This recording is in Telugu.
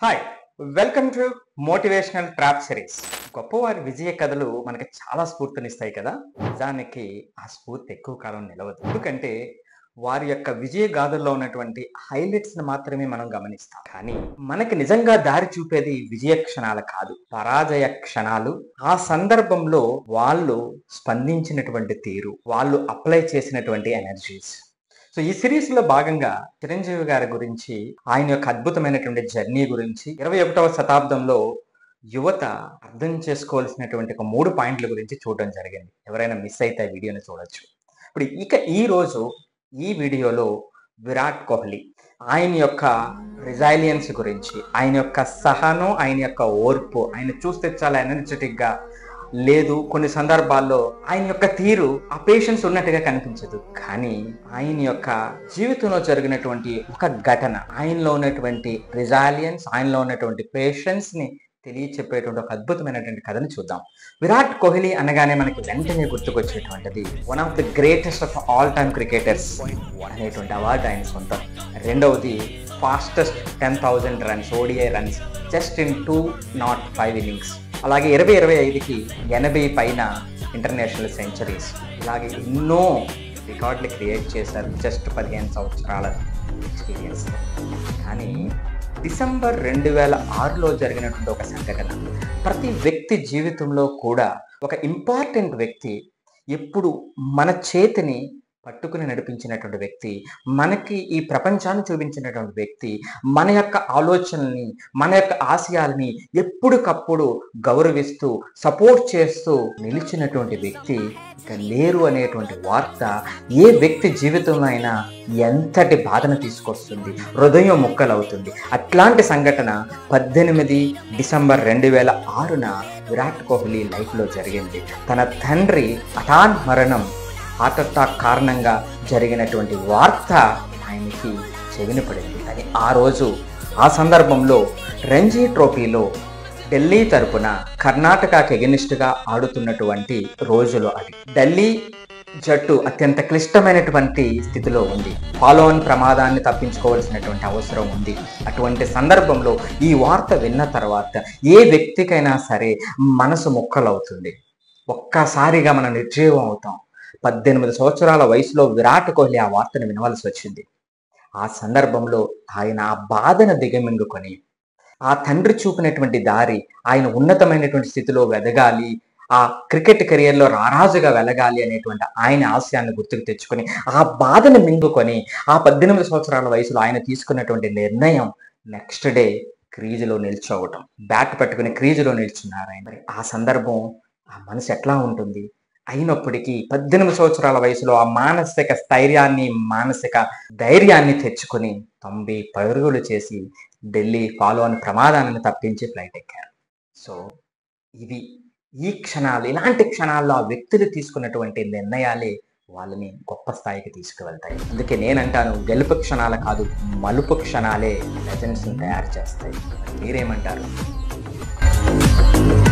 Hi, welcome to motivational trap series. గొప్పవారి విజయ కథలు మనకి చాలా స్ఫూర్తినిస్తాయి కదా. నిజానికి ఆ స్ఫూర్తి ఎక్కువ కాలం నిలవదు. ఎందుకంటే వారి యొక్క విజయ గాథల్లో ఉన్నటువంటి హైలైట్స్ని మాత్రమే మనం గమనిస్తాం. కానీ మనకి నిజంగా దారి చూపేది విజయ క్షణాలు కాదు, పరాజయ క్షణాలు. ఆ సందర్భంలో వాళ్ళు స్పందించినటువంటి తీరు, వాళ్ళు అప్లై చేసినటువంటి ఎనర్జీస్. సో ఈ సిరీస్ లో భాగంగా చిరంజీవి గారి గురించి, ఆయన యొక్క అద్భుతమైనటువంటి జర్నీ గురించి, 21వ శతాబ్దంలో యువత అర్థం చేసుకోవాల్సినటువంటి ఒక 3 పాయింట్ల గురించి చూడడం జరిగింది. ఎవరైనా మిస్ అయితే ఆ వీడియోని చూడొచ్చు. ఇప్పుడు ఈ రోజు ఈ వీడియోలో విరాట్ కోహ్లీ, ఆయన యొక్క రిజైలియన్స్ గురించి, ఆయన యొక్క సహనం, ఆయన యొక్క ఓర్పు, ఆయన చూస్తే చాలా ఎనర్జెటిక్ గా లేదు, కొన్ని సందర్భాల్లో ఆయన యొక్క తీరు ఆ పేషెన్స్ ఉన్నట్టుగా కనిపించదు. కానీ ఆయన యొక్క జీవితంలో జరిగినటువంటి ఒక ఘటన, ఆయనలో ఉన్నటువంటి రిజైలియన్స్, ఆయనలో ఉన్నటువంటి పేషెన్స్ ని తెలియచెప్పేటువంటి ఒక అద్భుతమైనటువంటి కథను చూద్దాం. విరాట్ కోహ్లీ అనగానే మనకి వెంటనే గుర్తుకొచ్చేటువంటిది one of the greatest of all time cricketers అనేటువంటి అవార్డు ఆయన సొంతం. రెండవది fastest 10,000 runs, ODI runs just in 205 innings. అలాగే 2025కి 80 పైన ఇంటర్నేషనల్ సెంచరీస్. ఇలాగే ఎన్నో రికార్డులు క్రియేట్ చేశారు జస్ట్ 15 సంవత్సరాల ఎక్స్పీరియన్స్. కానీ డిసెంబర్ 2006లో జరిగినటువంటి ఒక సంఘటన ప్రతి వ్యక్తి జీవితంలో కూడా ఒక ఇంపార్టెంట్ వ్యక్తి, ఎప్పుడు మన చేతిని పట్టుకుని నడిపించినటువంటి వ్యక్తి, మనకి ఈ ప్రపంచాన్ని చూపించినటువంటి వ్యక్తి, మన యొక్క ఆలోచనల్ని, మన యొక్క ఆశయాల్ని ఎప్పటికప్పుడు గౌరవిస్తూ సపోర్ట్ చేస్తూ నిలిచినటువంటి వ్యక్తి ఇక లేరు అనేటువంటి వార్త ఏ వ్యక్తి జీవితంలో అయినా ఎంతటి బాధను తీసుకొస్తుంది, హృదయం ముక్కలవుతుంది. అట్లాంటి సంఘటన 18 డిసెంబర్ 2006న విరాట్ కోహ్లీ లైఫ్లో జరిగింది. తన తండ్రి హఠాన్ మరణం, హార్ట్ అటాక్ కారణంగా జరిగినటువంటి వార్త ఆయనకి చెవిన పడింది. కానీ ఆ సందర్భంలో రంజీ ట్రోఫీలో ఢిల్లీ తరపున కర్ణాటకకి ఎగెనిస్ట్గా ఆడుతున్నటువంటి రోజులు అవి. ఢిల్లీ జట్టు అత్యంత క్లిష్టమైనటువంటి స్థితిలో ఉంది, ఫాలో ఆన్ ప్రమాదాన్ని తప్పించుకోవాల్సినటువంటి అవసరం ఉంది. అటువంటి సందర్భంలో ఈ వార్త విన్న తర్వాత ఏ వ్యక్తికైనా సరే మనసు ముక్కలవుతుంది, ఒక్కసారిగా మనం నిర్జీవం అవుతాం. 18 సంవత్సరాల వయసులో విరాట్ కోహ్లీ ఆ వార్తను వినవలసి వచ్చింది. ఆ సందర్భంలో ఆయన ఆ బాధను దిగమింగుకొని, ఆ తండ్రి చూపినటువంటి దారి, ఆయన ఉన్నతమైనటువంటి స్థితిలో వెదగాలి, ఆ క్రికెట్ కెరియర్లో రారాజుగా వెలగాలి అనేటువంటి ఆయన ఆశయాన్ని గుర్తుకు తెచ్చుకొని, ఆ బాధను మింగుకొని, ఆ 18 సంవత్సరాల వయసులో ఆయన తీసుకున్నటువంటి నిర్ణయం నెక్స్ట్ డే క్రీజులో నిల్చోవటం. బ్యాట్ పట్టుకుని క్రీజులో నిల్చున్నారు ఆయన. ఆ సందర్భం, ఆ మనసు ఎట్లా ఉంటుంది? అయినప్పటికీ 18 సంవత్సరాల వయసులో ఆ మానసిక స్థైర్యాన్ని, మానసిక ధైర్యాన్ని తెచ్చుకొని 90 పరుగులు చేసి ఢిల్లీ ఫాలో అని ప్రమాదాన్ని తప్పించి ఫ్లైట్ ఎక్కారు. సో ఈ క్షణాలు, ఇలాంటి క్షణాల్లో ఆ వ్యక్తులు తీసుకున్నటువంటి నిర్ణయాలే వాళ్ళని గొప్ప స్థాయికి తీసుకువెళ్తాయి. అందుకే నేనంటాను, గెలుపు క్షణాలు కాదు, మలుపు క్షణాలే లెజెండ్స్ని తయారు చేస్తాయి. మీరేమంటారు?